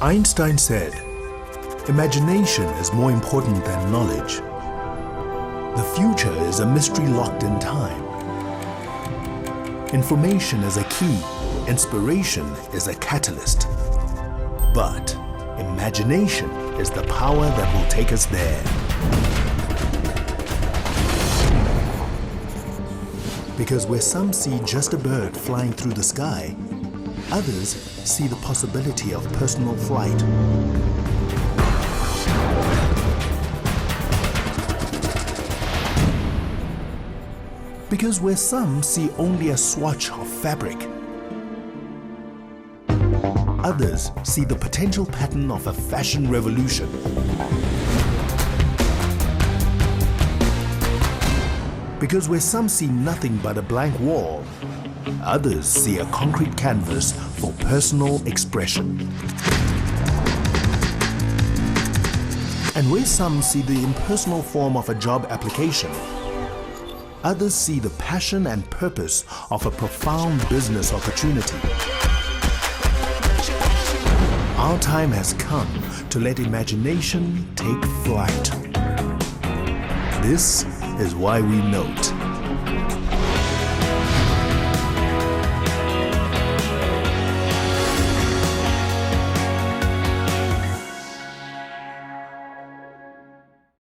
Einstein said, "Imagination is more important than knowledge. The future is a mystery locked in time. Information is a key, inspiration is a catalyst. But imagination is the power that will take us there." Because where some see just a bird flying through the sky, others see the possibility of personal flight. Because where some see only a swatch of fabric, others see the potential pattern of a fashion revolution. Because where some see nothing but a blank wall, others see a concrete canvas for personal expression. And where some see the impersonal form of a job application, others see the passion and purpose of a profound business opportunity. Our time has come to let imagination take flight. This is why we note.